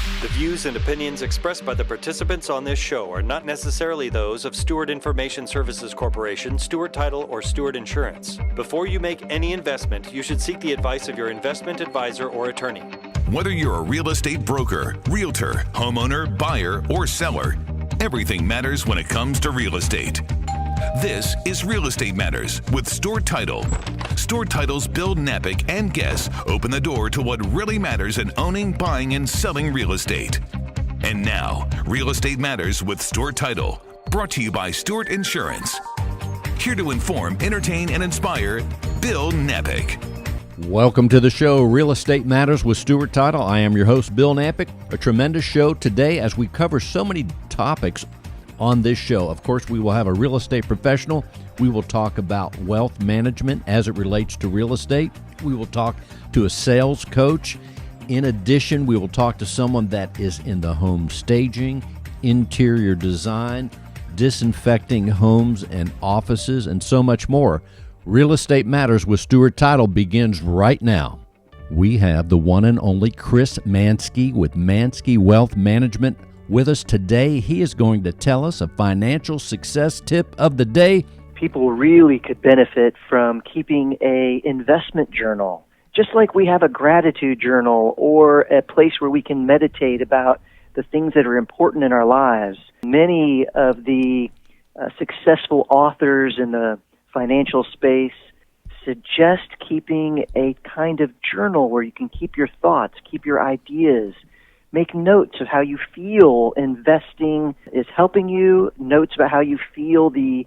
The views and opinions expressed by the participants on this show are not necessarily those of Stewart Information Services Corporation, Stewart Title, or Stewart Insurance. Before you make any investment, you should seek the advice of your investment advisor or attorney. Whether you're a real estate broker, realtor, homeowner, buyer, or seller, everything matters when it comes to real estate. This is Real Estate Matters with Stewart Title. Stewart Title's Bill Napick and guests open the door to what really matters in owning, buying, and selling real estate. And now, Real Estate Matters with Stewart Title, brought to you by Stewart Insurance. Here to inform, entertain, and inspire, Bill Napick. Welcome to the show, Real Estate Matters with Stewart Title. I am your host, Bill Napick. A tremendous show today as we cover so many topics on this show. Of course, we will have a real estate professional. We will talk about wealth management as it relates to real estate. We will talk to a sales coach. In addition, we will talk to someone that is in the home staging, interior design, disinfecting homes and offices, and so much more. Real Estate Matters with Stewart Title begins right now. We have the one and only Chris Manske with Manske Wealth Management with us today. He is going to tell us a financial success tip of the day. People really could benefit from keeping a investment journal, just like we have a gratitude journal or a place where we can meditate about the things that are important in our lives. Many of the successful authors in the financial space suggest keeping a kind of journal where you can keep your thoughts, keep your ideas, make notes of how you feel investing is helping you, notes about how you feel the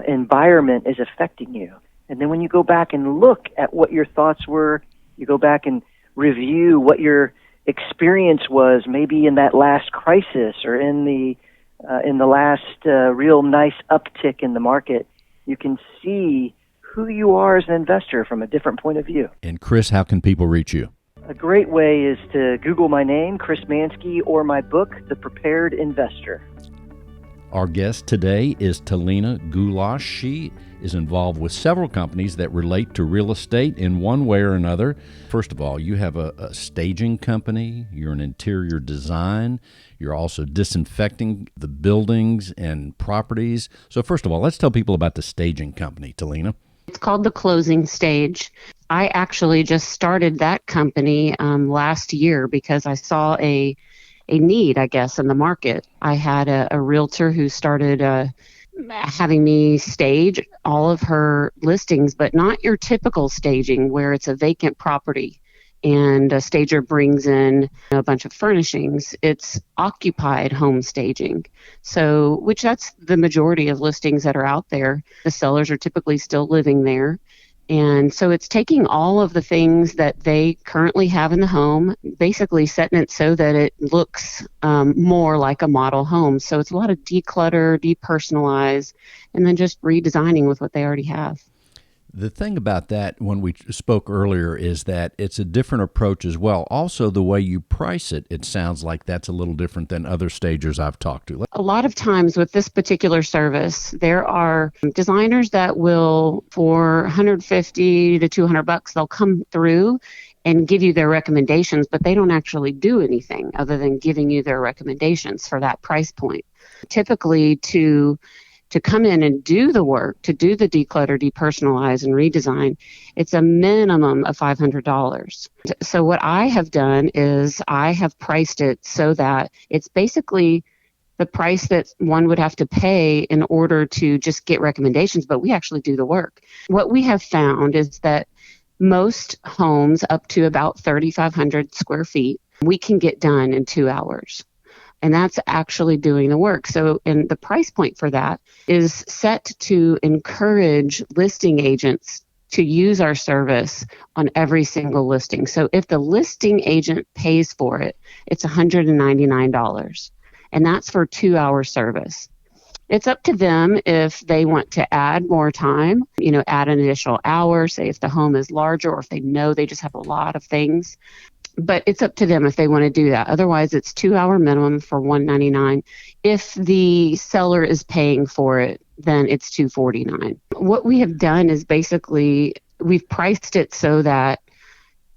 environment is affecting you. And then when you go back and look at what your thoughts were, you go back and review what your experience was maybe in that last crisis or in the last real nice uptick in the market, you can see who you are as an investor from a different point of view. And Chris, how can people reach you? A great way is to Google my name, Chris Manske, or my book, The Prepared Investor. Our guest today is Talena Gulash. She is involved with several companies that relate to real estate in one way or another. First of all, you have a staging company. You're an interior design. You're also disinfecting the buildings and properties. So first of all, let's tell people about the staging company, Talena. It's called The Closing Stage. I actually just started that company last year because I saw a need, I guess, in the market. I had a realtor who started having me stage all of her listings, but not your typical staging where it's a vacant property and a stager brings in a bunch of furnishings. It's occupied home staging. So, which that's the majority of listings that are out there. The sellers are typically still living there. And so it's taking all of the things that they currently have in the home, basically setting it so that it looks more like a model home. So it's a lot of declutter, depersonalize, and then just redesigning with what they already have. The thing about that, when we spoke earlier, is that it's a different approach as well. Also, the way you price it, it sounds like that's a little different than other stagers I've talked to. A lot of times with this particular service, there are designers that will, for $150 to $200, they'll come through and give you their recommendations, but they don't actually do anything other than giving you their recommendations for that price point. Typically, to come in and do the work, to do the declutter, depersonalize, and redesign, it's a minimum of $500. So what I have done is I have priced it so that it's basically the price that one would have to pay in order to just get recommendations, but we actually do the work. What we have found is that most homes up to about 3,500 square feet, we can get done in 2 hours. And that's actually doing the work. So, and the price point for that is set to encourage listing agents to use our service on every single listing. So if the listing agent pays for it, it's $199. And that's for 2-hour service. It's up to them if they want to add more time, add an additional hour, say if the home is larger or if they know they just have a lot of things. But it's up to them if they want to do that. Otherwise, it's 2-hour minimum for $199. If the seller is paying for it, then it's $249. What we have done is basically we've priced it so that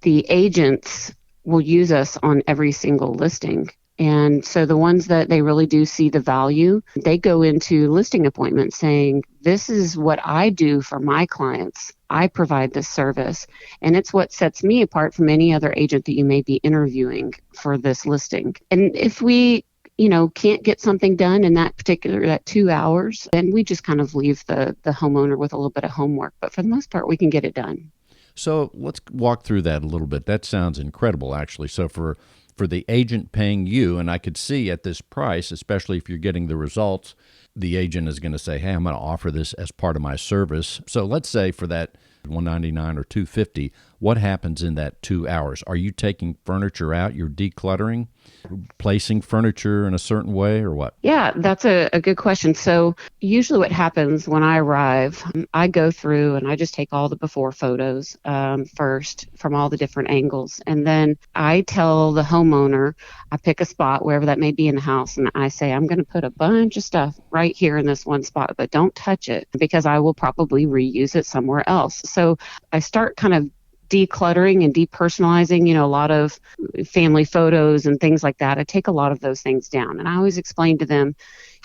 the agents will use us on every single listing. And so the ones that they really do see the value, they go into listing appointments saying, this is what I do for my clients. I provide this service. And it's what sets me apart from any other agent that you may be interviewing for this listing. And if we can't get something done in that 2 hours, then we just kind of leave the homeowner with a little bit of homework. But for the most part, we can get it done. So let's walk through that a little bit. That sounds incredible, actually. So for the agent paying you, and I could see at this price, especially if you're getting the results, the agent is going to say, hey, I'm going to offer this as part of my service. So let's say for that $199 or $250, what happens in that 2 hours? Are you taking furniture out? You're decluttering, placing furniture in a certain way, or what? Yeah, that's a good question. So usually what happens when I arrive, I go through and I just take all the before photos first from all the different angles. And then I tell the homeowner, I pick a spot, wherever that may be in the house, and I say, I'm going to put a bunch of stuff right here in this one spot, but don't touch it because I will probably reuse it somewhere else. So I start kind of decluttering and depersonalizing, a lot of family photos and things like that. I take a lot of those things down. And I always explain to them,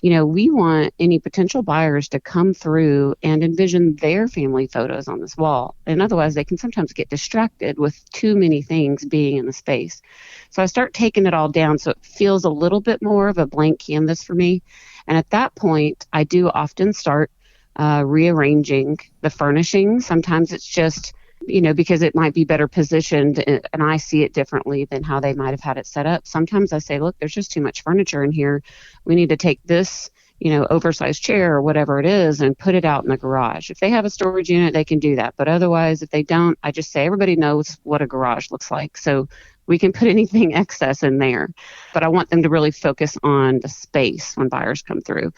we want any potential buyers to come through and envision their family photos on this wall. And otherwise, they can sometimes get distracted with too many things being in the space. So I start taking it all down so it feels a little bit more of a blank canvas for me. And at that point, I do often start rearranging the furnishings. Sometimes it's just because it might be better positioned and I see it differently than how they might have had it set up. Sometimes I say, look, there's just too much furniture in here. We need to take this, oversized chair or whatever it is and put it out in the garage. If they have a storage unit, they can do that. But otherwise, if they don't, I just say everybody knows what a garage looks like. So we can put anything excess in there. But I want them to really focus on the space when buyers come through.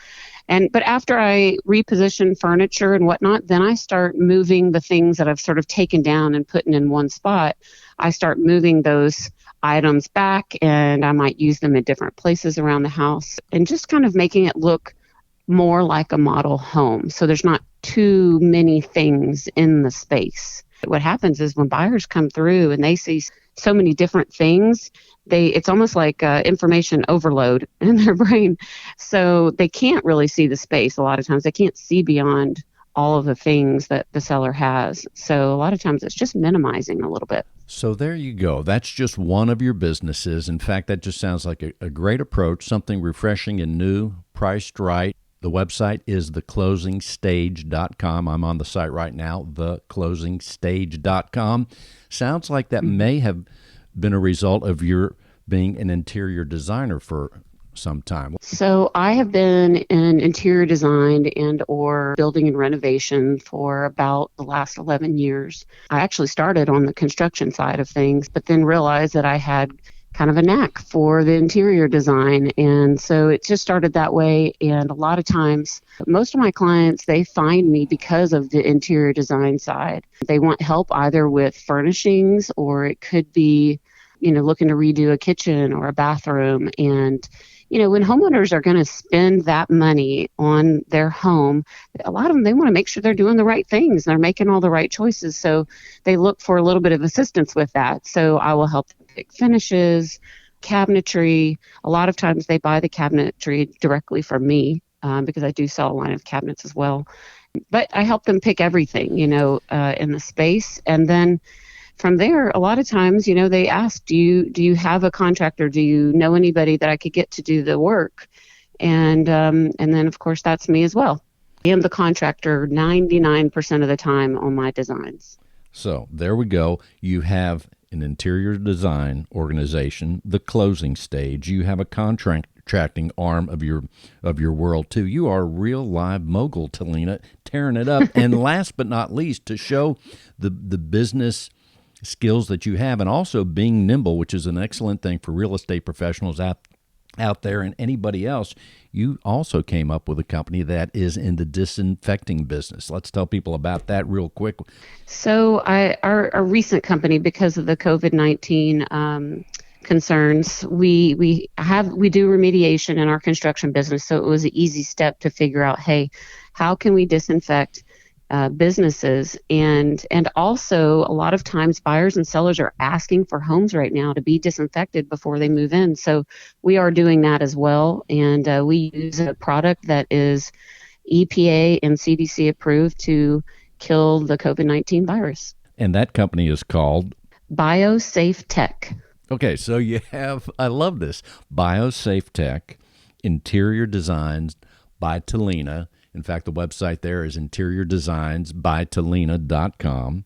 But after I reposition furniture and whatnot, then I start moving the things that I've sort of taken down and putting in one spot. I start moving those items back, and I might use them in different places around the house and just kind of making it look more like a model home. So there's not too many things in the space. What happens is when buyers come through and they see so many different things, it's almost like information overload in their brain. So they can't really see the space. A lot of times they can't see beyond all of the things that the seller has. So a lot of times it's just minimizing a little bit. So there you go. That's just one of your businesses. In fact, that just sounds like a great approach, something refreshing and new, priced right. The website is theclosingstage.com. I'm on the site right now, theclosingstage.com. Sounds like that may have been a result of your being an interior designer for some time. So I have been in interior design and or building and renovation for about the last 11 years. I actually started on the construction side of things, but then realized that I had kind of a knack for the interior design. And so it just started that way. And a lot of times, most of my clients, they find me because of the interior design side. They want help either with furnishings, or it could be, looking to redo a kitchen or a bathroom. And, when homeowners are going to spend that money on their home, a lot of them, they want to make sure they're doing the right things. They're making all the right choices. So they look for a little bit of assistance with that. So I will help them pick finishes, cabinetry. A lot of times they buy the cabinetry directly from me because I do sell a line of cabinets as well. But I help them pick everything, in the space. And then from there, a lot of times, they ask, do you have a contractor? Do you know anybody that I could get to do the work? And then, of course, that's me as well. I am the contractor 99% of the time on my designs. So there we go. You have an interior design organization, The Closing Stage. You have a contracting arm of your world too. You are a real live mogul, Talena, tearing it up. And last but not least, to show the business skills that you have, and also being nimble, which is an excellent thing for real estate professionals out there and anybody else. You also came up with a company that is in the disinfecting business. Let's tell people about that real quick. So our recent company, because of the COVID-19 concerns, we do remediation in our construction business. So it was an easy step to figure out, hey, how can we disinfect businesses. And also, a lot of times buyers and sellers are asking for homes right now to be disinfected before they move in. So we are doing that as well. And we use a product that is EPA and CDC approved to kill the COVID-19 virus. And that company is called BioSafe Tech. Okay, so you have, I love this, BioSafe Tech, interior designs by Talena. In fact, the website there is interiordesignsbytalena.com.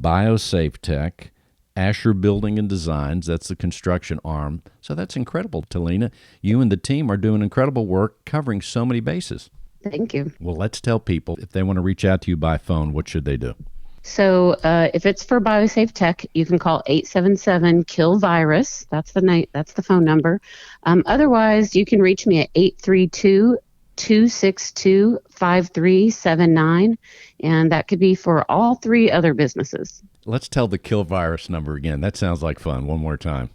BioSafe Tech, Asher Building and Designs, that's the construction arm. So that's incredible, Talena. You and the team are doing incredible work covering so many bases. Thank you. Well, let's tell people, if they want to reach out to you by phone, what should they do? So if it's for BioSafe Tech, you can call 877-KILL-VIRUS. That's the phone number. Otherwise, you can reach me at 832-262-5379, and that could be for all three other businesses. Let's tell the kill virus number again. That sounds like fun. One more time.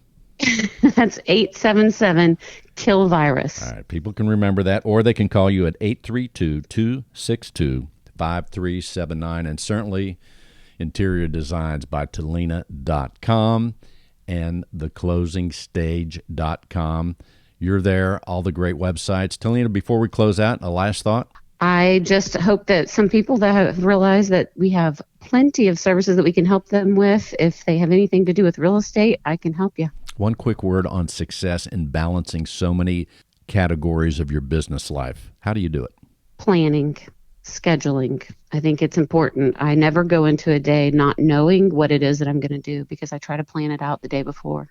That's 877-KILL-VIRUS. All right, people can remember that, or they can call you at 832-262-5379, and certainly Interior Designs by Talena.com and theclosingstage.com. You're there, all the great websites. Talena, before we close out, a last thought? I just hope that some people that have realized that we have plenty of services that we can help them with. If they have anything to do with real estate, I can help you. One quick word on success in balancing so many categories of your business life. How do you do it? Planning. Scheduling. I think it's important. I never go into a day not knowing what it is that I'm going to do because I try to plan it out the day before.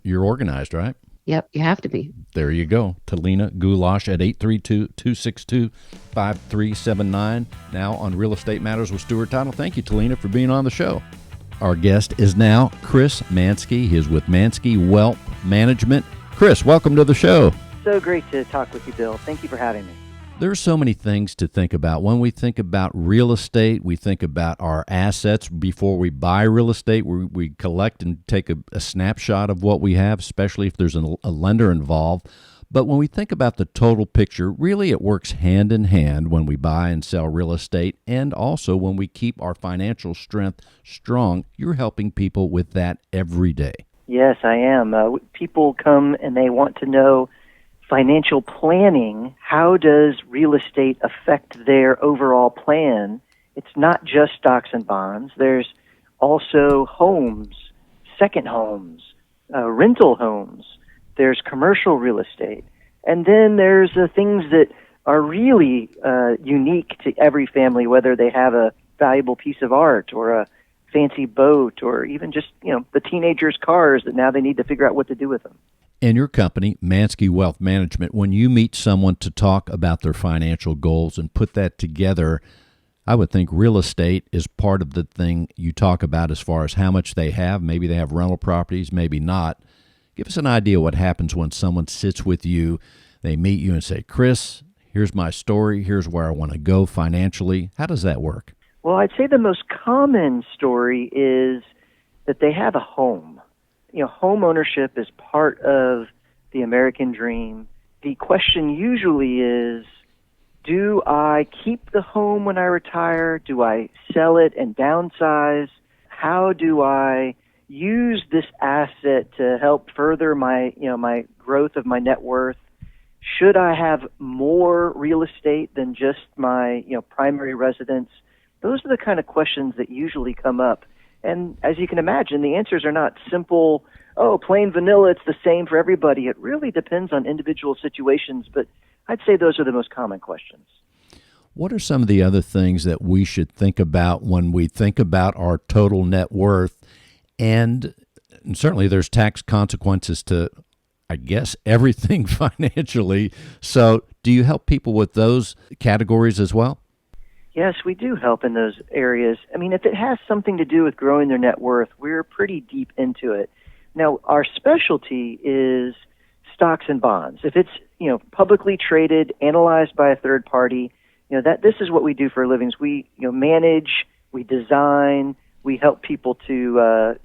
You're organized, right? Yep, you have to be. There you go. Talena Gulash at 832-262-5379. Now on Real Estate Matters with Stuart Title. Thank you, Talena, for being on the show. Our guest is now Chris Manske. He is with Manske Wealth Management. Chris, welcome to the show. So great to talk with you, Bill. Thank you for having me. There are so many things to think about. When we think about real estate, we think about our assets. Before we buy real estate, we collect and take a snapshot of what we have, especially if there's a lender involved. But when we think about the total picture, really it works hand in hand when we buy and sell real estate, and also when we keep our financial strength strong. You're helping people with that every day. Yes, I am. People come and they want to know financial planning. How does real estate affect their overall plan? It's not just stocks and bonds. There's also homes, second homes, rental homes. There's commercial real estate. And then there's things that are really unique to every family, whether they have a valuable piece of art or a fancy boat or even just, the teenagers' cars that now they need to figure out what to do with them. In your company, Manske Wealth Management, when you meet someone to talk about their financial goals and put that together, I would think real estate is part of the thing you talk about as far as how much they have. Maybe they have rental properties, maybe not. Give us an idea what happens when someone sits with you, they meet you and say, Chris, here's my story, here's where I want to go financially. How does that work? Well, I'd say the most common story is that they have a home. Home ownership is part of the American dream. The question usually is, do I keep the home when I retire? Do I sell it and downsize? How do I use this asset to help further my growth of my net worth? Should I have more real estate than just my, primary residence? Those are the kind of questions that usually come up. And as you can imagine, the answers are not simple, plain vanilla, it's the same for everybody. It really depends on individual situations, but I'd say those are the most common questions. What are some of the other things that we should think about when we think about our total net worth? And certainly there's tax consequences to, I guess, everything financially. So do you help people with those categories as well? Yes, we do help in those areas. I mean, if it has something to do with growing their net worth, we're pretty deep into it. Now, our specialty is stocks and bonds. If it's, publicly traded, analyzed by a third party, this is what we do for a living. We, manage, we design, we help people to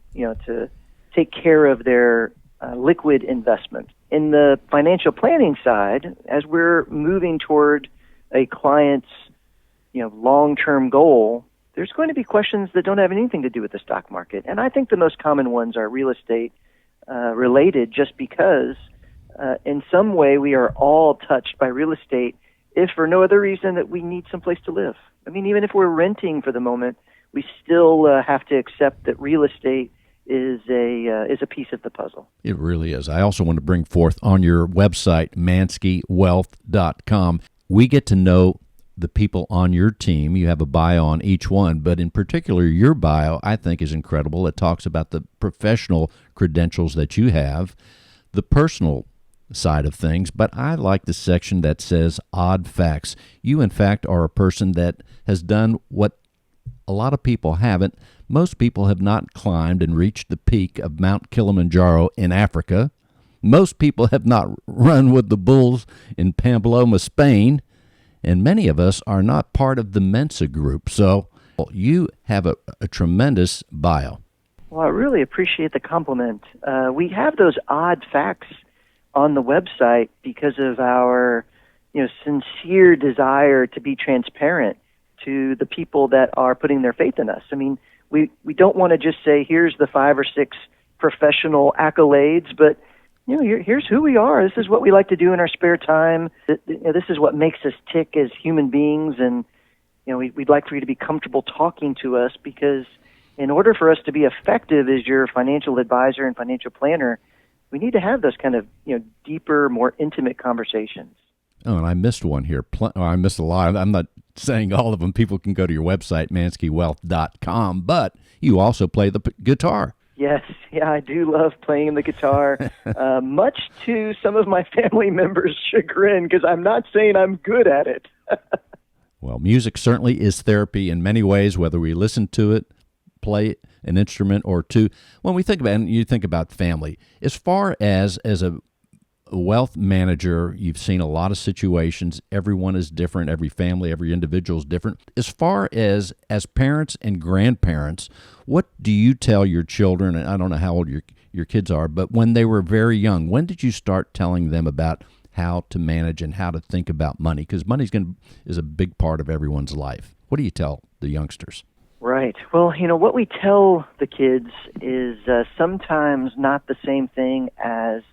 take care of their liquid investment. In the financial planning side, as we're moving toward a client's long-term goal, there's going to be questions that don't have anything to do with the stock market. And I think the most common ones are real estate related, just because in some way we are all touched by real estate, if for no other reason that we need someplace to live. I mean, even if we're renting for the moment, we still have to accept that real estate is a piece of the puzzle. It really is. I also want to bring forth on your website, ManskeWealth.com, we get to know the people on your team. You have a bio on each one, but in particular, your bio, I think, is incredible. It talks about the professional credentials that you have, the personal side of things, but I like the section that says odd facts. You, in fact, are a person that has done what a lot of people haven't. Most people have not climbed and reached the peak of Mount Kilimanjaro in Africa. Most people have not run with the bulls in Pamplona, Spain. And many of us are not part of the Mensa group. So you have a tremendous bio. Well, I really appreciate the compliment. We have those odd facts on the website because of our sincere desire to be transparent to the people that are putting their faith in us. I mean, we don't want to just say, here's the 5 or 6 professional accolades, but here's who we are. This is what we like to do in our spare time. This is what makes us tick as human beings, and we'd like for you to be comfortable talking to us, because in order for us to be effective as your financial advisor and financial planner, we need to have those kind of deeper, more intimate conversations. Oh, and I missed one here. I missed a lot. I'm not saying all of them. People can go to your website, ManskeWealth.com, but you also play the guitar. Yes, yeah, I do love playing the guitar, much to some of my family members' chagrin, because I'm not saying I'm good at it. Well, music certainly is therapy in many ways, whether we listen to it, play an instrument or two. When we think about it, and you think about family, as far as a wealth manager, you've seen a lot of situations. Everyone is different. Every family, every individual is different. As far as parents and grandparents, what do you tell your children? And I don't know how old your kids are, but when they were very young, when did you start telling them about how to manage and how to think about money? Because money is a big part of everyone's life. What do you tell the youngsters? Right. Well, what we tell the kids is sometimes not the same thing as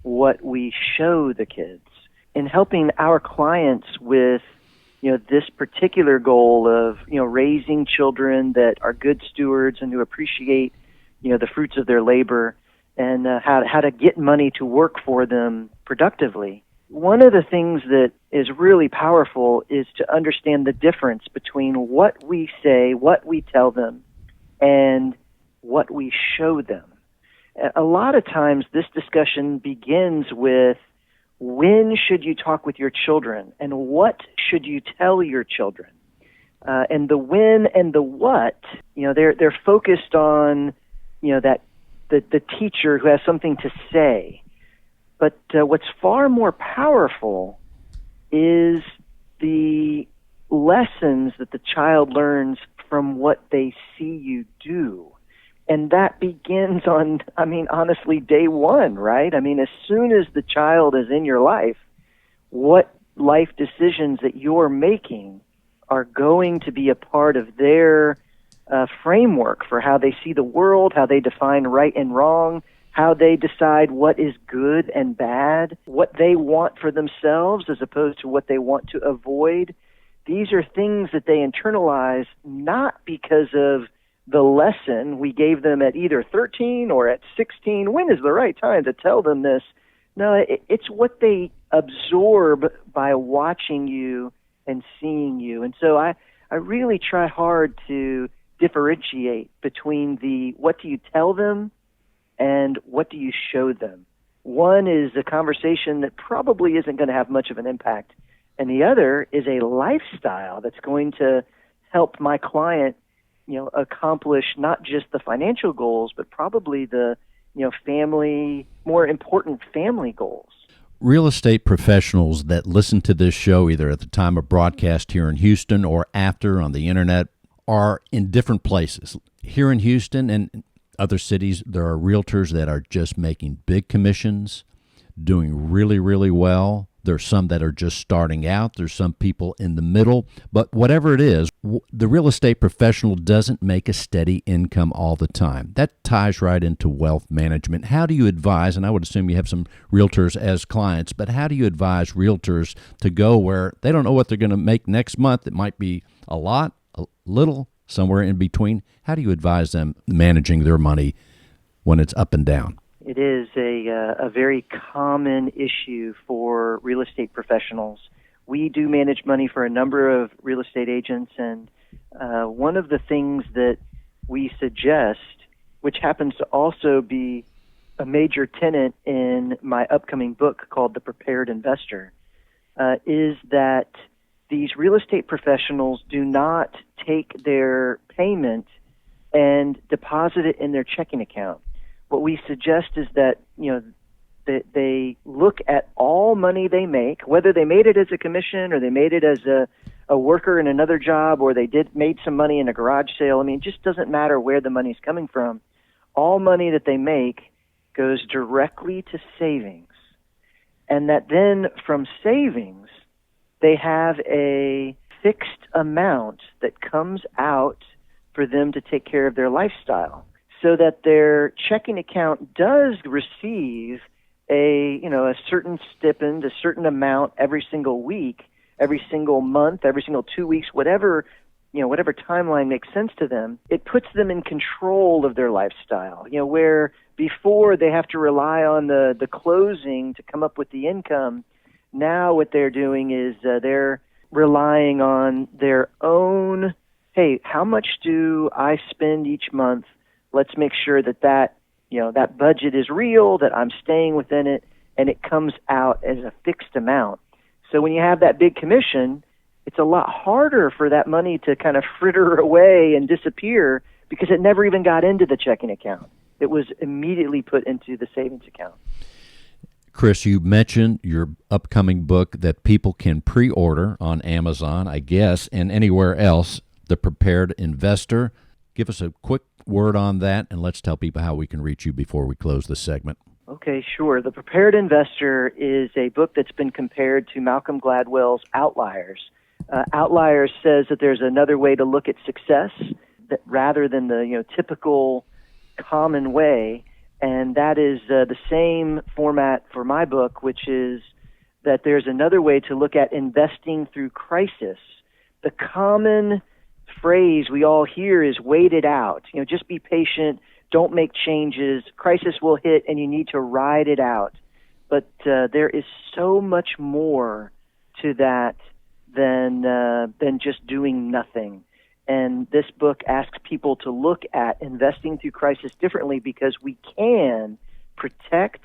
what we show the kids. In helping our clients with this particular goal of raising children that are good stewards and who appreciate the fruits of their labor, and how to get money to work for them productively. One of the things that is really powerful is to understand the difference between what we say, what we tell them, and what we show them. A lot of times this discussion begins with, when should you talk with your children, and what should you tell your children? And the when and the what, they're focused on, that the teacher who has something to say. But what's far more powerful is the lessons that the child learns from what they see you do. And that begins on, honestly, day one, right? As soon as the child is in your life, what life decisions that you're making are going to be a part of their framework for how they see the world, how they define right and wrong, how they decide what is good and bad, what they want for themselves as opposed to what they want to avoid. These are things that they internalize not because of the lesson we gave them at either 13 or at 16. When is the right time to tell them this? No, it's what they absorb by watching you and seeing you. And so I really try hard to differentiate between the what do you tell them and what do you show them. One is a conversation that probably isn't going to have much of an impact, and the other is a lifestyle that's going to help my client accomplish not just the financial goals, but probably the, more important family goals. Real estate professionals that listen to this show, either at the time of broadcast here in Houston or after on the internet, are in different places. Here in Houston and other cities, there are realtors that are just making big commissions, doing really, really well. There's some that are just starting out. There's some people in the middle. But whatever it is, the real estate professional doesn't make a steady income all the time. That ties right into wealth management. How do you advise, and I would assume you have some realtors as clients, but how do you advise realtors to go where they don't know what they're going to make next month? It might be a lot, a little, somewhere in between. How do you advise them managing their money when it's up and down? It is a very common issue for real estate professionals. We do manage money for a number of real estate agents, and one of the things that we suggest, which happens to also be a major tenet in my upcoming book called The Prepared Investor, is that these real estate professionals do not take their payment and deposit it in their checking account. What we suggest is that, they look at all money they make, whether they made it as a commission or they made it as a worker in another job, or they made some money in a garage sale. I mean, it just doesn't matter where the money's coming from. All money that they make goes directly to savings. And that then from savings, they have a fixed amount that comes out for them to take care of their lifestyle, so that their checking account does receive a certain stipend, a certain amount every single week, every single month, every single 2 weeks, whatever timeline makes sense to them. It puts them in control of their lifestyle, where before they have to rely on the closing to come up with the income. Now what they're doing is they're relying on their own, hey, how much do I spend each month? Let's make sure that budget is real, that I'm staying within it, and it comes out as a fixed amount. So when you have that big commission, it's a lot harder for that money to kind of fritter away and disappear because it never even got into the checking account. It was immediately put into the savings account. Chris, you mentioned your upcoming book that people can pre-order on Amazon, I guess, and anywhere else, The Prepared Investor. Give us a quick word on that, and let's tell people how we can reach you before we close this segment. Okay, sure. The Prepared Investor is a book that's been compared to Malcolm Gladwell's Outliers. Outliers says that there's another way to look at success that rather than the typical common way, and that is the same format for my book, which is that there's another way to look at investing through crisis. The common phrase we all hear is wait it out. Just be patient, don't make changes, crisis will hit and you need to ride it out. But there is so much more to that than just doing nothing. And this book asks people to look at investing through crisis differently because we can protect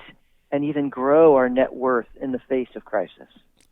and even grow our net worth in the face of crisis.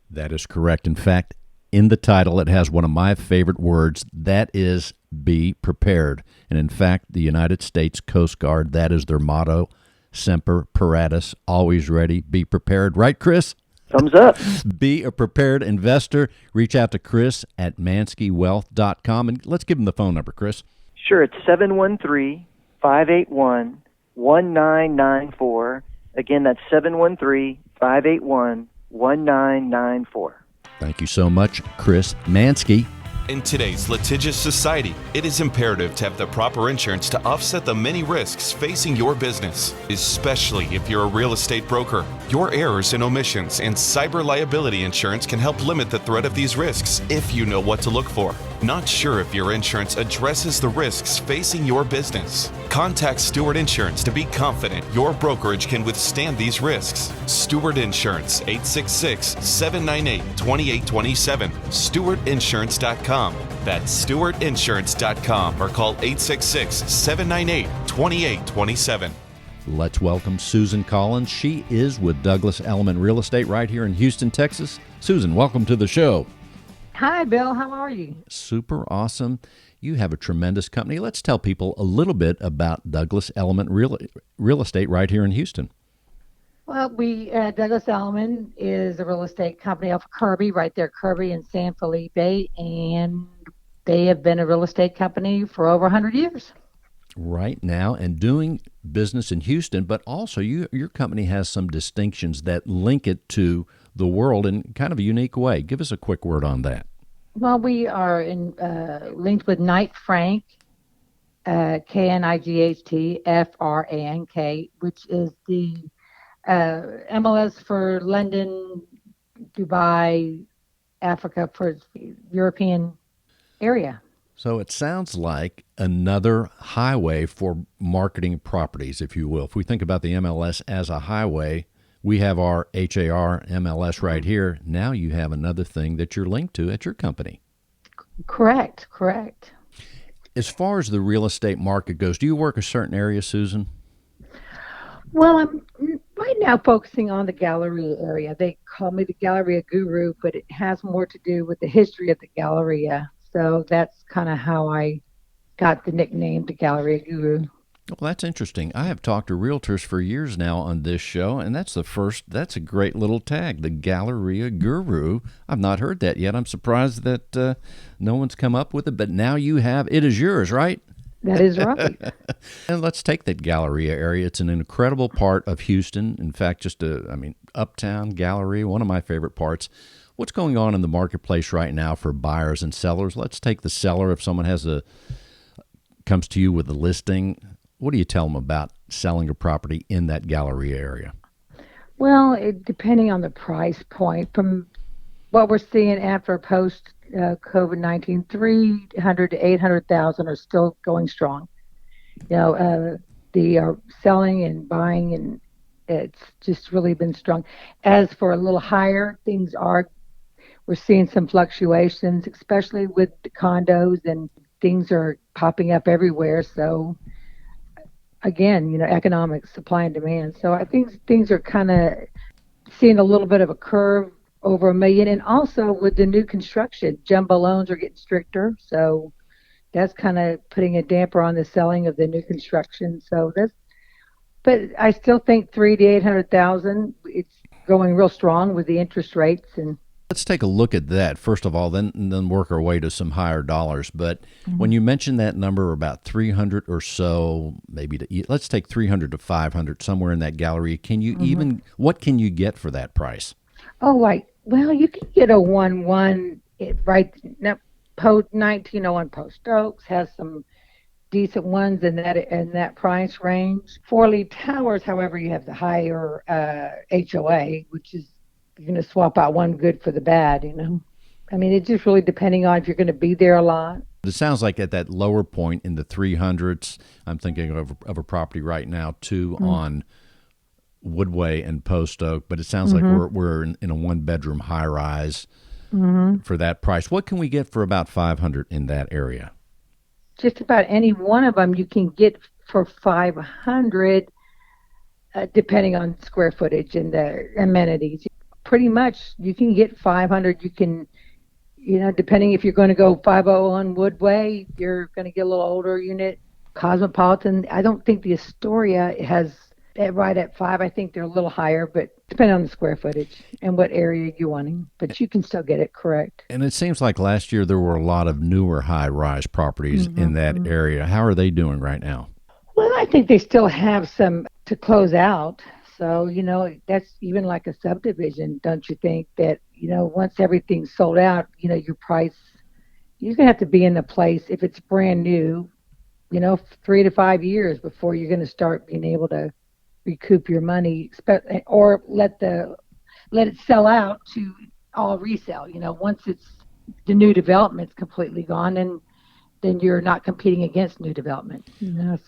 That is correct. In fact, in the title, it has one of my favorite words, that is be prepared. And in fact, the United States Coast Guard, that is their motto, Semper Paratus, always ready, be prepared. Right, Chris? Thumbs up. Be a prepared investor. Reach out to Chris at manskewealth.com. And let's give him the phone number, Chris. Sure, it's 713-581-1994. Again, that's 713-581-1994. Thank you so much, Chris Manske. In today's litigious society, it is imperative to have the proper insurance to offset the many risks facing your business, especially if you're a real estate broker. Your errors and omissions and cyber liability insurance can help limit the threat of these risks if you know what to look for. Not sure if your insurance addresses the risks facing your business? Contact Stewart Insurance to be confident your brokerage can withstand these risks. Stewart Insurance, 866-798-2827, stewartinsurance.com. That's stewartinsurance.com or call 866-798-2827. Let's welcome Susan Collins. She is with Douglas Elliman Real Estate right here in Houston, Texas. Susan, welcome to the show. Hi, Bill. How are you? Super awesome. You have a tremendous company. Let's tell people a little bit about Douglas Elliman Real Estate right here in Houston. Well, Douglas Elliman is a real estate company off Kirby, right there, Kirby and San Felipe, and they have been a real estate company for over 100 years. Right now, and doing business in Houston, but also your company has some distinctions that link it to the world in kind of a unique way. Give us a quick word on that. Well, we are linked with Knight Frank, KNIGHT which is the MLS for London, Dubai, Africa, for European area. So it sounds like another highway for marketing properties, if you will. If we think about the MLS as a highway, we have our HAR MLS right here. Now you have another thing that you're linked to at your company. Correct. As far as the real estate market goes, do you work a certain area, Susan? Well, I'm right now focusing on the Galleria area. They call me the Galleria Guru, but it has more to do with the history of the Galleria. So that's kind of how I got the nickname, the Galleria Guru. Well, that's interesting. I have talked to realtors for years now on this show, and that's a great little tag, the Galleria Guru. I've not heard that yet. I'm surprised that no one's come up with it, but now you have. It is yours, right? That is right. And let's take that Galleria area. It's an incredible part of Houston. In fact, uptown Galleria, one of my favorite parts. What's going on in the marketplace right now for buyers and sellers? Let's take the seller. If someone comes to you with a listing, what do you tell them about selling a property in that Galleria area? Well, depending on the price point, from what we're seeing after post COVID-19, 300 to 800,000 are still going strong. The selling and buying, and it's just really been strong. As for a little higher, we're seeing some fluctuations, especially with the condos, and things are popping up everywhere. So again, economics, supply and demand. So I think things are kind of seeing a little bit of a curve over $1 million. And also with the new construction, jumbo loans are getting stricter. So that's kind of putting a damper on the selling of the new construction. But I still think 300 to 800,000, it's going real strong with the interest rates. And let's take a look at that first of all, then work our way to some higher dollars. But when you mention that number, about 300 or so, let's take 300 to 500, somewhere in that Galleria. Can you what can you get for that price? Oh, well, you can get a 1-1 right now. 1901 Post Oaks has some decent ones in that price range. 4-leaf towers, however, you have the higher HOA, which is you're going to swap out one good for the bad, I mean, it's just really depending on if you're going to be there a lot. It sounds like at that lower point in the 300s, I'm thinking of a property right now, too, on Woodway and Post Oak, but it sounds like we're in a one-bedroom high-rise for that price. What can we get for about 500 in that area? Just about any one of them you can get for 500, depending on square footage and the amenities. Pretty much you can get 500. You can, depending if you're going to go 501 Woodway, you're going to get a little older unit. Cosmopolitan, I don't think the Astoria has that right at 5. I think they're a little higher, but depending on the square footage and what area you're wanting. But you can still get it, correct. And it seems like last year there were a lot of newer high-rise properties in that area. How are they doing right now? Well, I think they still have some to close out. So, that's even like a subdivision, don't you think? That, once everything's sold out, your price, you're going to have to be in the place, if it's brand new, 3 to 5 years before you're going to start being able to recoup your money, or let it sell out to all resell. Once the new development's completely gone, and then you're not competing against new development.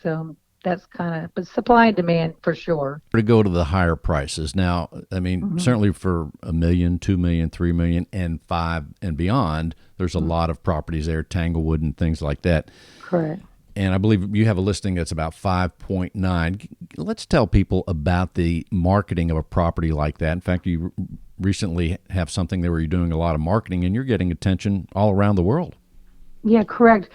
So that's but supply and demand for sure. To go to the higher prices now, I mean, certainly for $1 million, $2 million, $3 million, and $5 million and beyond, there's a lot of properties there, Tanglewood and things like that. Correct. And I believe you have a listing that's about 5.9. Let's tell people about the marketing of a property like that. In fact, you recently have something there where you're doing a lot of marketing and you're getting attention all around the world. Yeah, correct.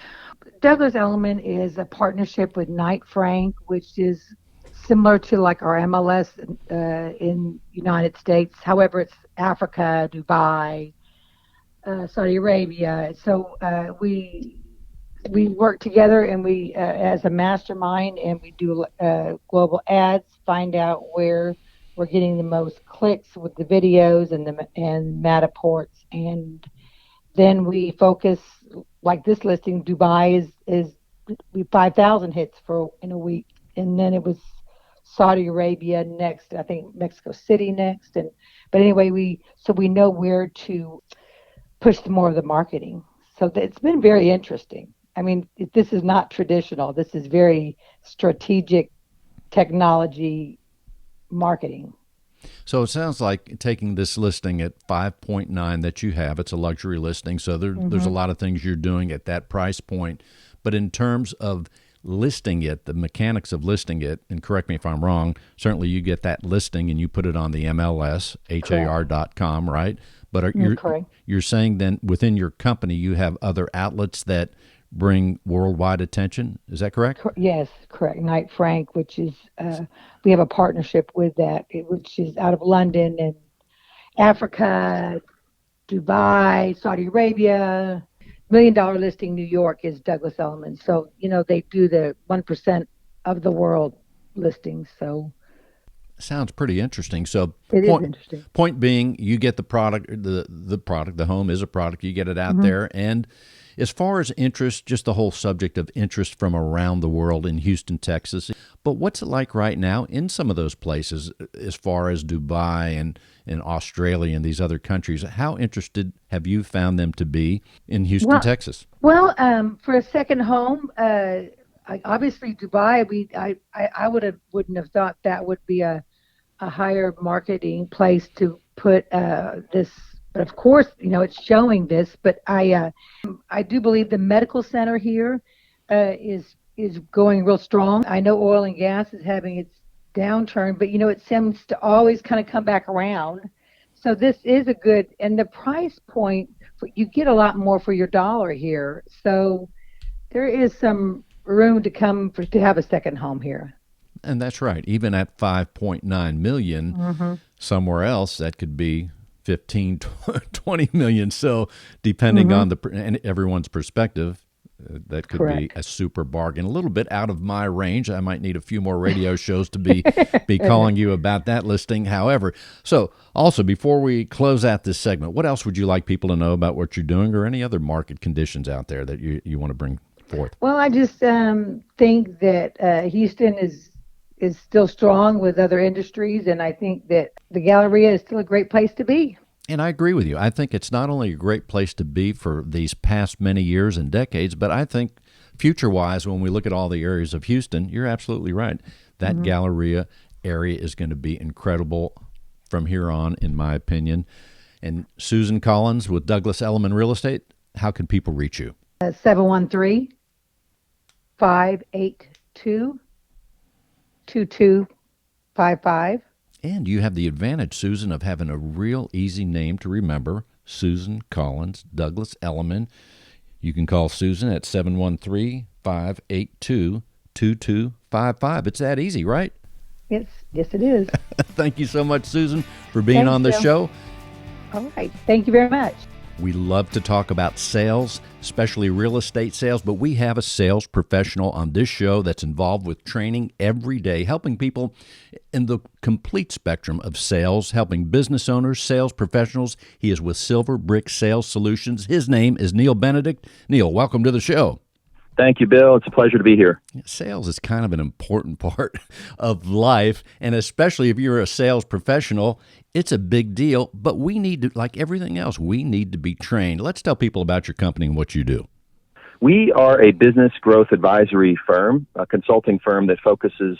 Douglas Elliman is a partnership with Knight Frank, which is similar to like our MLS in United States. However, it's Africa, Dubai, Saudi Arabia. So we work together, and we as a mastermind, and we do global ads, find out where we're getting the most clicks with the videos and Mataports, and then we focus, like this listing, Dubai is we 5,000 hits in a week, and then it was Saudi Arabia next, I think Mexico City next, but anyway, we know where to push more of the marketing. So it's been very interesting. I mean, this is not traditional. This is very strategic technology marketing. So it sounds like taking this listing at 5.9 that you have, it's a luxury listing, so there's a lot of things you're doing at that price point. But in terms of listing it, the mechanics of listing it, and correct me if I'm wrong, certainly you get that listing and you put it on the MLS, har.com, right? But you're saying then within your company you have other outlets that bring worldwide attention. Is that correct? Yes, correct. Knight Frank, which is, we have a partnership with that, which is out of London and Africa, Dubai, Saudi Arabia. $1 million listing New York is Douglas Elliman. So, they do the 1% of the world listings. So sounds pretty interesting. So it is interesting. Point being, you get the product, the home is a product, you get it out there. And as far as interest, just the whole subject of interest from around the world in Houston, Texas. But what's it like right now in some of those places as far as Dubai and Australia and these other countries? How interested have you found them to be in Houston, Texas? Well, for a second home, obviously Dubai, I wouldn't have thought that would be a higher marketing place to put this. But of course, it's showing this. But I do believe the medical center here is going real strong. I know oil and gas is having its downturn, but it seems to always kind of come back around. So this is a good, and the price point, you get a lot more for your dollar here. So there is some room to have a second home here. And that's right. Even at 5.9 million, somewhere else that could be 15, 20 million. So depending on and everyone's perspective, that could be a super bargain. A little bit out of my range. I might need a few more radio shows to be calling you about that listing. However, so also before we close out this segment, what else would you like people to know about what you're doing or any other market conditions out there that you want to bring forth? Well, I just think that Houston is still strong with other industries, and I think that the Galleria is still a great place to be. And I agree with you. I think it's not only a great place to be for these past many years and decades, but I think future-wise, when we look at all the areas of Houston, you're absolutely right. That Galleria area is going to be incredible from here on, in my opinion. And Susan Collins with Douglas Elliman Real Estate, how can people reach you? 713-582-2255. And you have the advantage, Susan, of having a real easy name to remember, Susan Collins, Douglas Elliman. You can call Susan at 713-582-2255. It's that easy, right? Yes, it is. Thank you so much, Susan, for being on the show. All right. Thank you very much. We love to talk about sales, especially real estate sales, but we have a sales professional on this show that's involved with training every day, helping people in the complete spectrum of sales, helping business owners, sales professionals. He is with Silver Brick Sales Solutions. His name is Neil Benedict. Neil, welcome to the show. Thank you, Bill. It's a pleasure to be here. Sales is kind of an important part of life, and especially if you're a sales professional, it's a big deal, but we need to, like everything else, we need to be trained. Let's tell people about your company and what you do. We are a business growth advisory firm, a consulting firm that focuses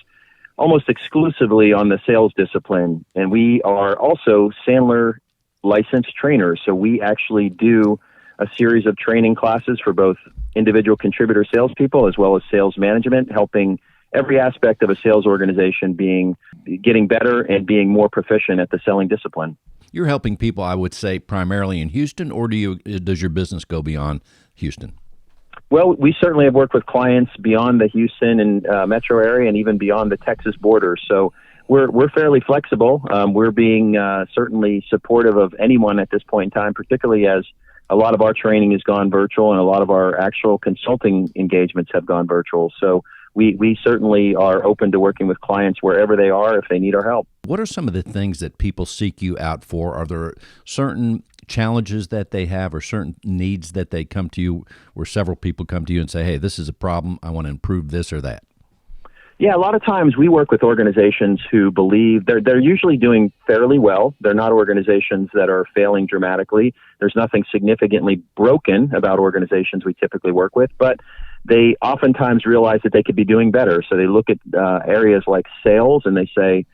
almost exclusively on the sales discipline, and we are also Sandler licensed trainers, so we actually do a series of training classes for both individual contributor salespeople as well as sales management, helping every aspect of a sales organization getting better and being more proficient at the selling discipline. You're helping people, I would say, primarily in Houston, or does your business go beyond Houston? Well, we certainly have worked with clients beyond the Houston and metro area and even beyond the Texas border. So we're fairly flexible. We're being certainly supportive of anyone at this point in time, particularly as a lot of our training has gone virtual and a lot of our actual consulting engagements have gone virtual. So we certainly are open to working with clients wherever they are if they need our help. What are some of the things that people seek you out for? Are there certain challenges that they have or certain needs that they come to you where several people come to you and say, hey, this is a problem, I want to improve this or that? Yeah, a lot of times we work with organizations who believe they're usually doing fairly well. They're not organizations that are failing dramatically. There's nothing significantly broken about organizations we typically work with, but they oftentimes realize that they could be doing better. So they look at areas like sales and they say,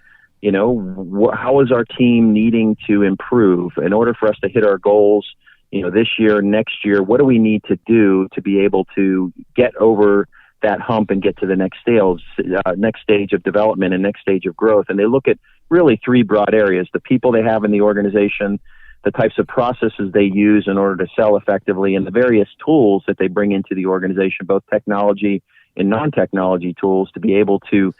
how is our team needing to improve in order for us to hit our goals, this year, next year? What do we need to do to be able to get over that hump and get to the next stage of development and next stage of growth? And they look at really three broad areas: the people they have in the organization, the types of processes they use in order to sell effectively, and the various tools that they bring into the organization, both technology and non-technology tools, to be able to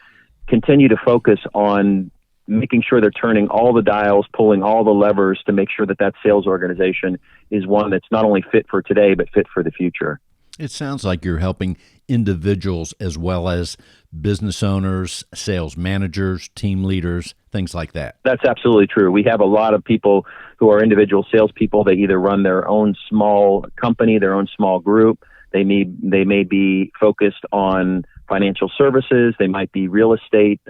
continue to focus on making sure they're turning all the dials, pulling all the levers to make sure that sales organization is one that's not only fit for today, but fit for the future. It sounds like you're helping individuals as well as business owners, sales managers, team leaders, things like that. That's absolutely true. We have a lot of people who are individual salespeople. They either run their own small company, their own small group. They may be focused on financial services. They might be real estate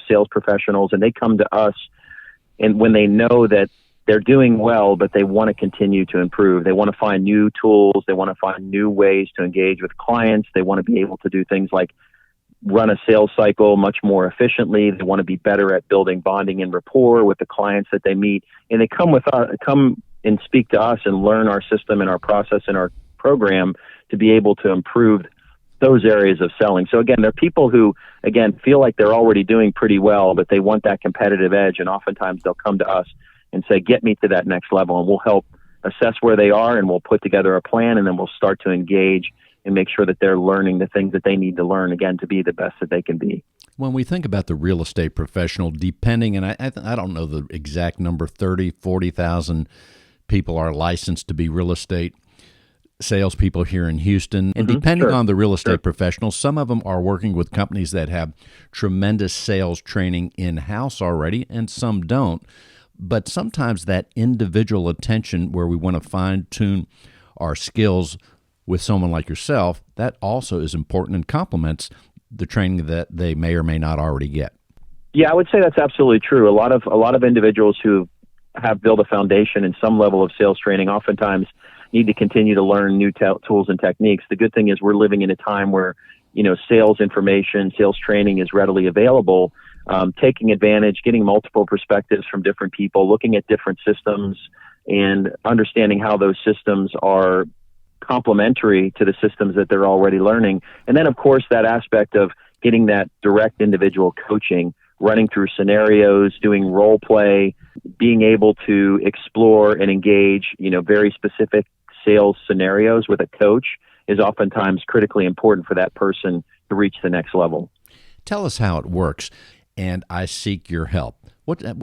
sales professionals, and they come to us, and when they know that they're doing well, but they want to continue to improve. They want to find new tools. They want to find new ways to engage with clients. They want to be able to do things like run a sales cycle much more efficiently. They want to be better at building bonding and rapport with the clients that they meet. And they come and speak to us and learn our system and our process and our program to be able to improve those areas of selling. So again, they're people who, again, feel like they're already doing pretty well, but they want that competitive edge. And oftentimes they'll come to us and say, get me to that next level, and we'll help assess where they are, and we'll put together a plan, and then we'll start to engage and make sure that they're learning the things that they need to learn, again, to be the best that they can be. When we think about the real estate professional, depending, and I don't know the exact number, 30, 40,000 people are licensed to be real estate salespeople here in Houston. And depending on the real estate professionals, some of them are working with companies that have tremendous sales training in-house already, and some don't. But sometimes that individual attention where we want to fine-tune our skills with someone like yourself, that also is important and complements the training that they may or may not already get. Yeah, I would say that's absolutely true. A lot of individuals who have built a foundation in some level of sales training oftentimes need to continue to learn new tools and techniques. The good thing is we're living in a time where, sales information, sales training is readily available. Taking advantage, getting multiple perspectives from different people, looking at different systems and understanding how those systems are complementary to the systems that they're already learning. And then, of course, that aspect of getting that direct individual coaching, running through scenarios, doing role play, being able to explore and engage, very specific sales scenarios with a coach is oftentimes critically important for that person to reach the next level. Tell us how it works. And I seek your help.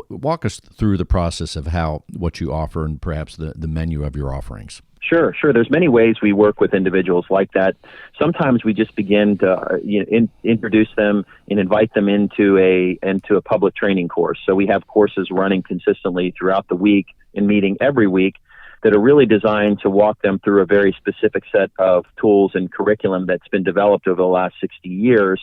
Walk us through the process of what you offer and perhaps the menu of your offerings. Sure. There's many ways we work with individuals like that. Sometimes we just begin to introduce them and invite them into a public training course. So we have courses running consistently throughout the week and meeting every week that are really designed to walk them through a very specific set of tools and curriculum that's been developed over the last 60 years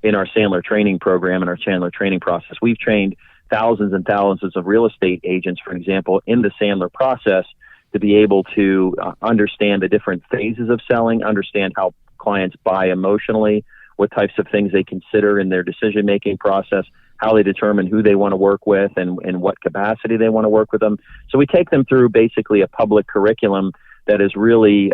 in our Sandler training program and our Sandler training process. We've trained thousands and thousands of real estate agents, for example, in the Sandler process to be able to understand the different phases of selling, understand how clients buy emotionally, what types of things they consider in their decision-making process, how they determine who they want to work with and what capacity they want to work with them. So we take them through basically a public curriculum that is really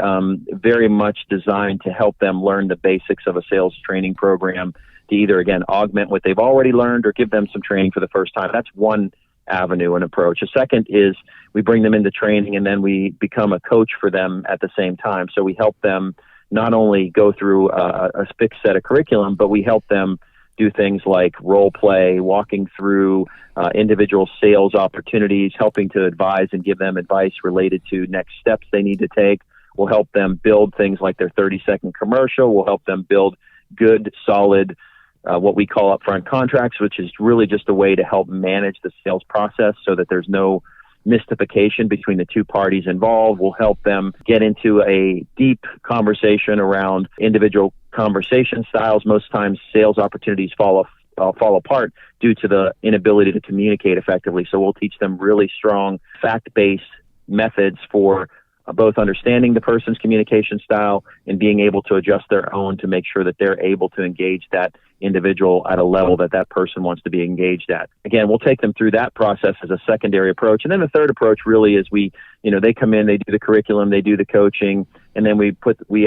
very much designed to help them learn the basics of a sales training program to either, again, augment what they've already learned or give them some training for the first time. That's one avenue and approach. A second is we bring them into training and then we become a coach for them at the same time. So we help them not only go through a fixed set of curriculum, but we help them do things like role play, walking through individual sales opportunities, helping to advise and give them advice related to next steps they need to take. We'll help them build things like their 30-second commercial. We'll help them build good, solid, what we call upfront contracts, which is really just a way to help manage the sales process so that there's no mystification between the two parties involved. We'll help them get into a deep conversation around individual conversation styles. Most times sales opportunities fall apart due to the inability to communicate effectively. So we'll teach them really strong fact-based methods for both understanding the person's communication style and being able to adjust their own to make sure that they're able to engage that individual at a level that that person wants to be engaged at. Again, we'll take them through that process as a secondary approach. And then the third approach really is they come in, they do the curriculum, they do the coaching, and then we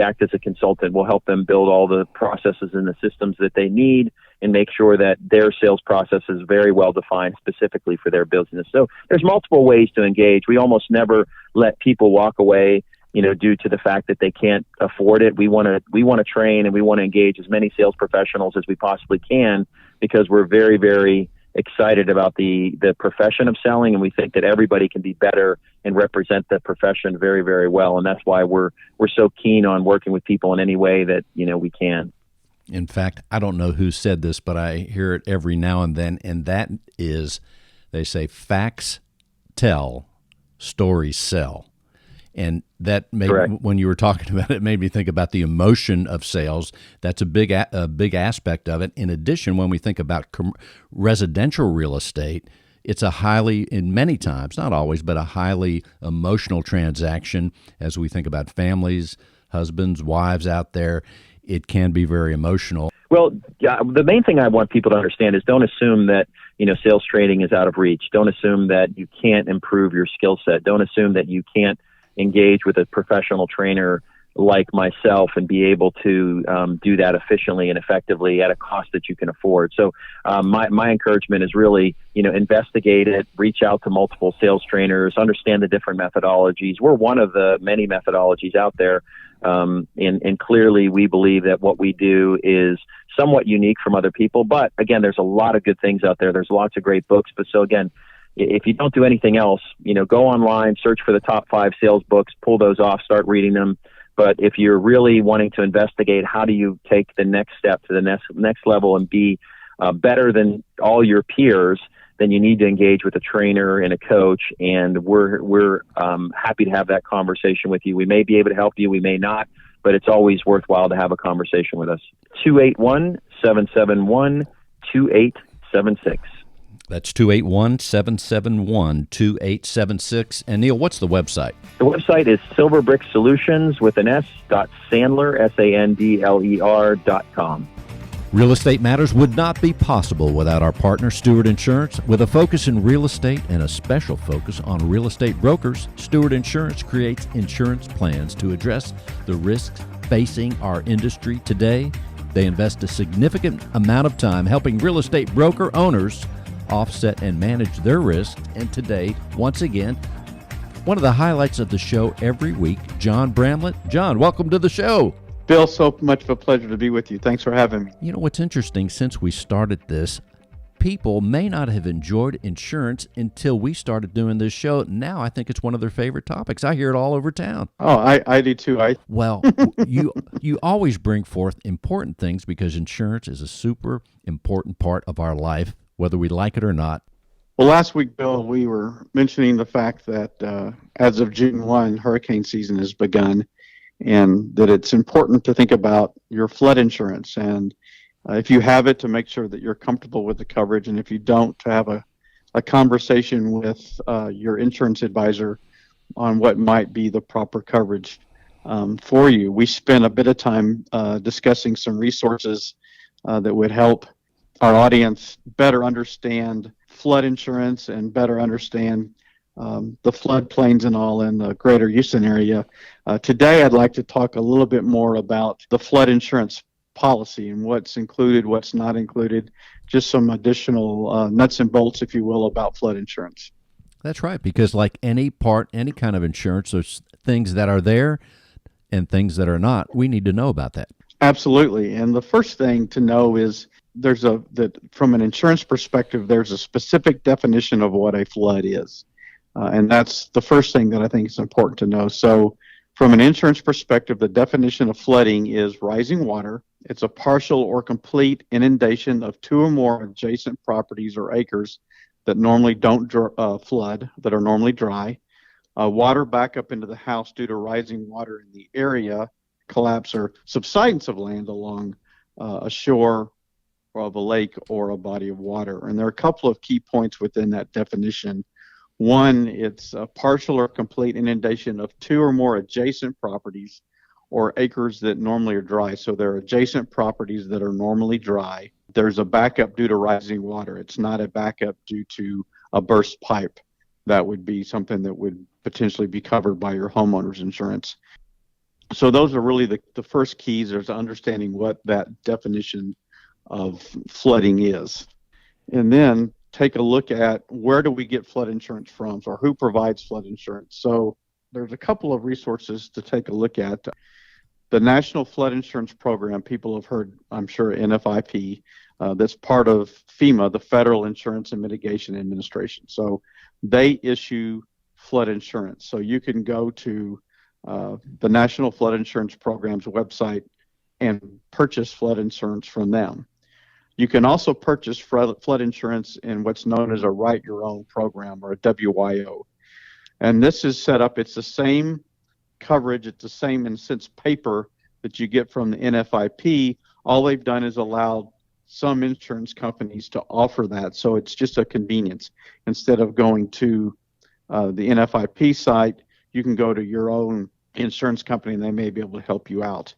act as a consultant. We'll help them build all the processes and the systems that they need and make sure that their sales process is very well defined specifically for their business. So there's multiple ways to engage. We almost never let people walk away, due to the fact that they can't afford it. We want to train and we want to engage as many sales professionals as we possibly can because we're very, very excited about the profession of selling, and we think that everybody can be better and represent the profession very, very well. And that's why we're so keen on working with people in any way that, we can. In fact, I don't know who said this, but I hear it every now and then, and that is, they say, facts tell, stories sell. And that made, when you were talking about it, made me think about the emotion of sales. That's a big aspect of it. In addition, when we think about residential real estate, it's in many times, not always, but a highly emotional transaction. As we think about families, husbands, wives out there, it can be very emotional. Well, yeah, the main thing I want people to understand is don't assume that, sales training is out of reach. Don't assume that you can't improve your skill set. Don't assume that you can't engage with a professional trainer like myself and be able to do that efficiently and effectively at a cost that you can afford. So my encouragement is really, investigate it, reach out to multiple sales trainers, understand the different methodologies. We're one of the many methodologies out there. And clearly we believe that what we do is somewhat unique from other people. But again, there's a lot of good things out there. There's lots of great books. But so again, if you don't do anything else, go online, search for the top 5 sales books, pull those off, start reading them. But if you're really wanting to investigate how do you take the next step to the next level and be better than all your peers, then you need to engage with a trainer and a coach. And we're happy to have that conversation with you. We may be able to help you, we may not, but it's always worthwhile to have a conversation with us. 281-771-2876. That's 281-771-2876. And Neil, what's the website? The website is silverbricksolutions with an S.Sandler, SANDLER.com. Real Estate Matters would not be possible without our partner, Stewart Insurance. With a focus in real estate and a special focus on real estate brokers, Stewart Insurance creates insurance plans to address the risks facing our industry today. They invest a significant amount of time helping real estate broker owners offset and manage their risks. And today, once again, one of the highlights of the show every week, John Bramlett. John, welcome to the show. Bill, so much of a pleasure to be with you. Thanks for having me. You know, what's interesting, since we started this, people may not have enjoyed insurance until we started doing this show. Now I think it's one of their favorite topics. I hear it all over town. Oh, I do too. Well, you always bring forth important things because insurance is a super important part of our life, whether we like it or not. Well, last week, Bill, we were mentioning the fact that as of June 1, hurricane season has begun, and that it's important to think about your flood insurance. And if you have it, to make sure that you're comfortable with the coverage. And if you don't, to have a conversation with your insurance advisor on what might be the proper coverage for you. We spent a bit of time discussing some resources that would help our audience better understand flood insurance and better understand the floodplains and all in the greater Houston area. Today, I'd like to talk a little bit more about the flood insurance policy and what's included, what's not included, just some additional nuts and bolts, if you will, about flood insurance. That's right, because like any kind of insurance, there's things that are there and things that are not. We need to know about that. Absolutely. And the first thing to know is that from an insurance perspective, there's a specific definition of what a flood is. And that's the first thing that I think is important to know. So from an insurance perspective, the definition of flooding is rising water It's a partial or complete inundation of two or more adjacent properties or acres that normally don't flood, that are normally dry. Water backup into the house due to rising water in the area, collapse or subsidence of land along a shore of a lake or a body of water. And there are a couple of key points within that definition. One, it's a partial or complete inundation of two or more adjacent properties or acres that normally are dry. So there are adjacent properties that are normally dry. There's a backup due to rising water. It's not a backup due to a burst pipe. That would be something that would potentially be covered by your homeowner's insurance. So those are really the first keys, is understanding what that definition of flooding is. And then take a look at, where do we get flood insurance from, or who provides flood insurance? So there's a couple of resources to take a look at. The National Flood Insurance Program, people have heard, I'm sure, NFIP, that's part of FEMA, the Federal Insurance and Mitigation Administration. So they issue flood insurance. So you can go to the National Flood Insurance Program's website and purchase flood insurance from them. You can also purchase flood insurance in what's known as a Write Your Own program, or a WYO. And this is set up, it's the same coverage, it's the same, in a sense, paper that you get from the NFIP. All they've done is allowed some insurance companies to offer that. So it's just a convenience. Instead of going to the NFIP site, you can go to your own insurance company and they may be able to help you out.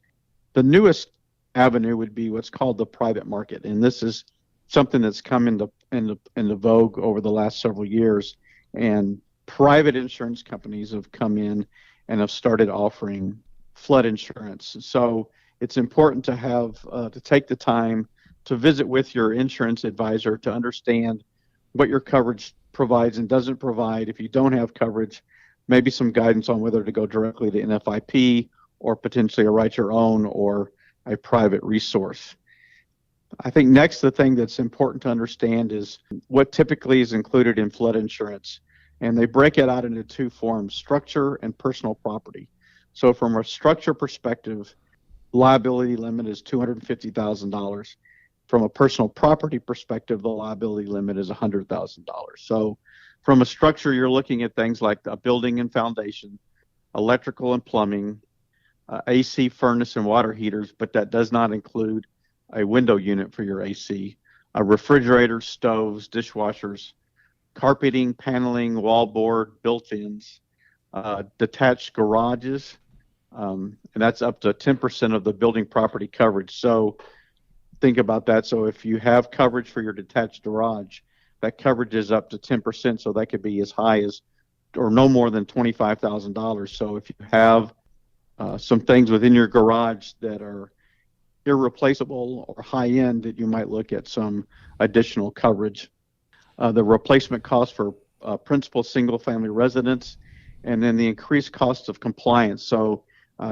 The newest avenue would be what's called the private market, and this is something that's come into vogue over the last several years. And private insurance companies have come in and have started offering flood insurance. So it's important to have to take the time to visit with your insurance advisor to understand what your coverage provides and doesn't provide. If you don't have coverage, maybe some guidance on whether to go directly to NFIP or potentially a Write Your Own or a private resource. I think next, the thing that's important to understand is what typically is included in flood insurance. And they break it out into two forms, structure and personal property. So from a structure perspective, liability limit is $250,000. From a personal property perspective, the liability limit is $100,000. So from a structure, you're looking at things like a building and foundation, electrical and plumbing, AC, furnace, and water heaters, but that does not include a window unit for your AC, refrigerators, stoves, dishwashers, carpeting, paneling, wallboard, built-ins, detached garages, and that's up to 10% of the building property coverage. So think about that. So if you have coverage for your detached garage, that coverage is up to 10%, so that could be as high as, or no more than $25,000. So if you have some things within your garage that are irreplaceable or high-end, that you might look at some additional coverage. The replacement cost for principal single-family residence, and then the increased cost of compliance. So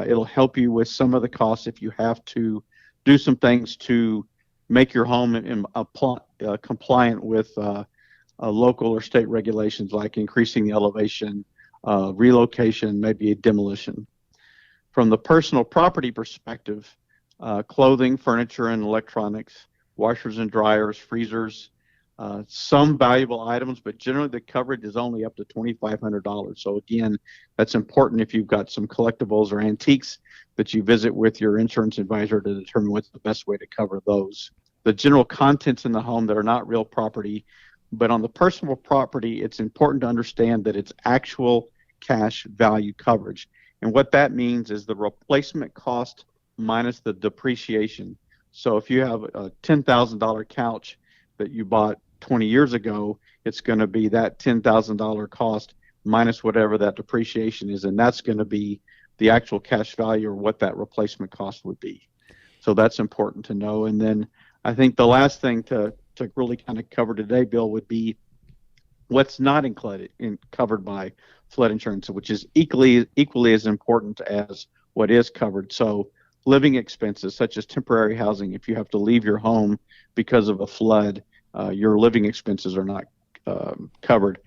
it'll help you with some of the costs if you have to do some things to make your home compliant with local or state regulations, like increasing the elevation, relocation, maybe a demolition. From the personal property perspective, clothing, furniture, and electronics, washers and dryers, freezers, some valuable items, but generally the coverage is only up to $2,500. So again, that's important if you've got some collectibles or antiques that you visit with your insurance advisor to determine what's the best way to cover those. The general contents in the home that are not real property, but on the personal property, it's important to understand that it's actual cash value coverage. And what that means is the replacement cost minus the depreciation. So if you have a $10,000 couch that you bought 20 years ago, it's going to be that $10,000 cost minus whatever that depreciation is, and that's going to be the actual cash value or what that replacement cost would be. So that's important to know. And then I think the last thing to really kind of cover today, Bill, would be what's not covered by flood insurance, which is equally as important as what is covered. So living expenses such as temporary housing, if you have to leave your home because of a flood, your living expenses are not covered.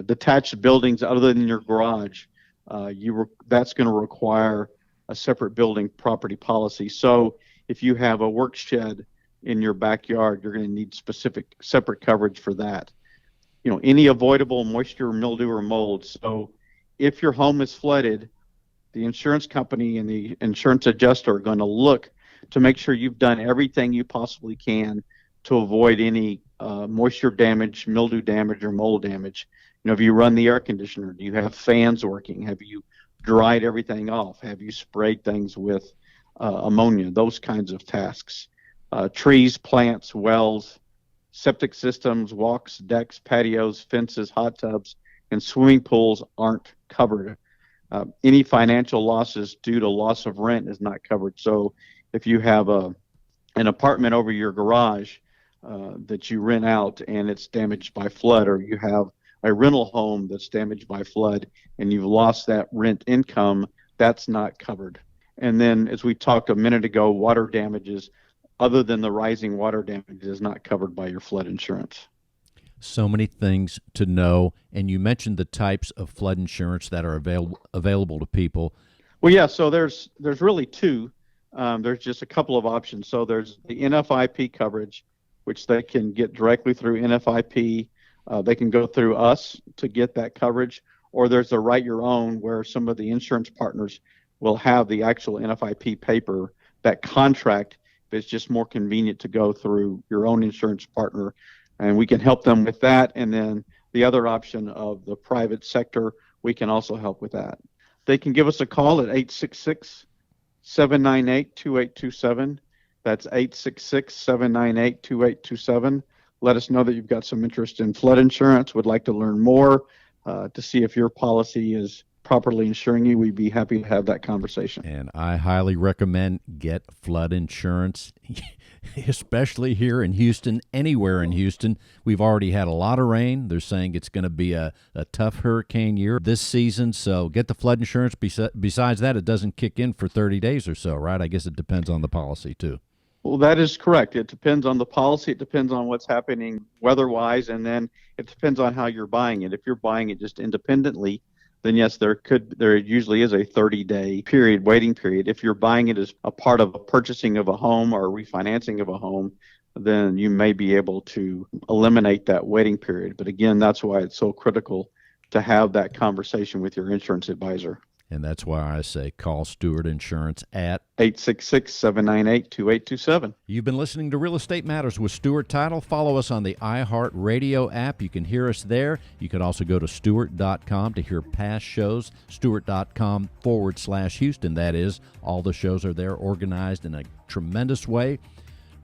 Detached buildings other than your garage, that's going to require a separate building property policy. So if you have a work shed in your backyard, you're going to need separate coverage for that. Any avoidable moisture, mildew, or mold. So if your home is flooded, the insurance company and the insurance adjuster are going to look to make sure you've done everything you possibly can to avoid any moisture damage, mildew damage, or mold damage. Have you run the air conditioner? Do you have fans working? Have you dried everything off? Have you sprayed things with ammonia? Those kinds of tasks. Trees, plants, wells, septic systems, walks, decks, patios, fences, hot tubs, and swimming pools aren't covered. Any financial losses due to loss of rent is not covered. So if you have an apartment over your garage that you rent out and it's damaged by flood, or you have a rental home that's damaged by flood and you've lost that rent income, that's not covered. And then, as we talked a minute ago, water damages, other than the rising water damage, is not covered by your flood insurance. So many things to know, and you mentioned the types of flood insurance that are available to people. Well, yeah, so there's really two. There's just a couple of options. So there's the NFIP coverage, which they can get directly through NFIP. They can go through us to get that coverage, or there's a Write Your Own, where some of the insurance partners will have the actual NFIP paper, that contract. It's just more convenient to go through your own insurance partner, and we can help them with that. And then the other option of the private sector, we can also help with that. They can give us a call at 866-798-2827. That's 866-798-2827. Let us know that you've got some interest in flood insurance, would like to learn more to see if your policy is properly insuring you. We'd be happy to have that conversation. And I highly recommend get flood insurance, especially here in Houston, anywhere in Houston. We've already had a lot of rain. They're saying it's going to be a tough hurricane year this season, so get the flood insurance. Besides that, it doesn't kick in for 30 days or so, right? I guess it depends on the policy, too. Well, that is correct. It depends on the policy. It depends on what's happening weather-wise, and then it depends on how you're buying it. If you're buying it just independently, then yes, there usually is a 30-day waiting period. If you're buying it as a part of a purchasing of a home or a refinancing of a home, then you may be able to eliminate that waiting period. But again, that's why it's so critical to have that conversation with your insurance advisor. And that's why I say call Stewart Insurance at 866-798-2827. You've been listening to Real Estate Matters with Stewart Title. Follow us on the iHeartRadio app. You can hear us there. You can also go to Stewart.com to hear past shows. Stewart.com/Houston. That is, all the shows are there, organized in a tremendous way.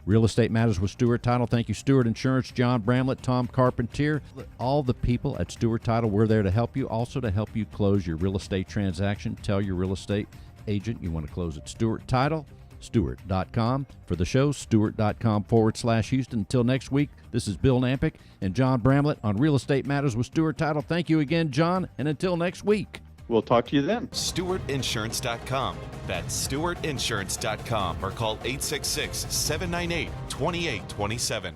Real Estate Matters with Stewart Title. Thank you, Stewart Insurance, John Bramlett, Tom Carpentier, all the people at Stewart Title. We're there to help you, also to help you close your real estate transaction. Tell your real estate agent you want to close at Stewart Title, Stewart.com. For the show, Stewart.com/Houston. Until next week, this is Bill Nampick and John Bramlett on Real Estate Matters with Stewart Title. Thank you again, John, and until next week. We'll talk to you then. StewartInsurance.com. That's StewartInsurance.com, or call 866-798-2827.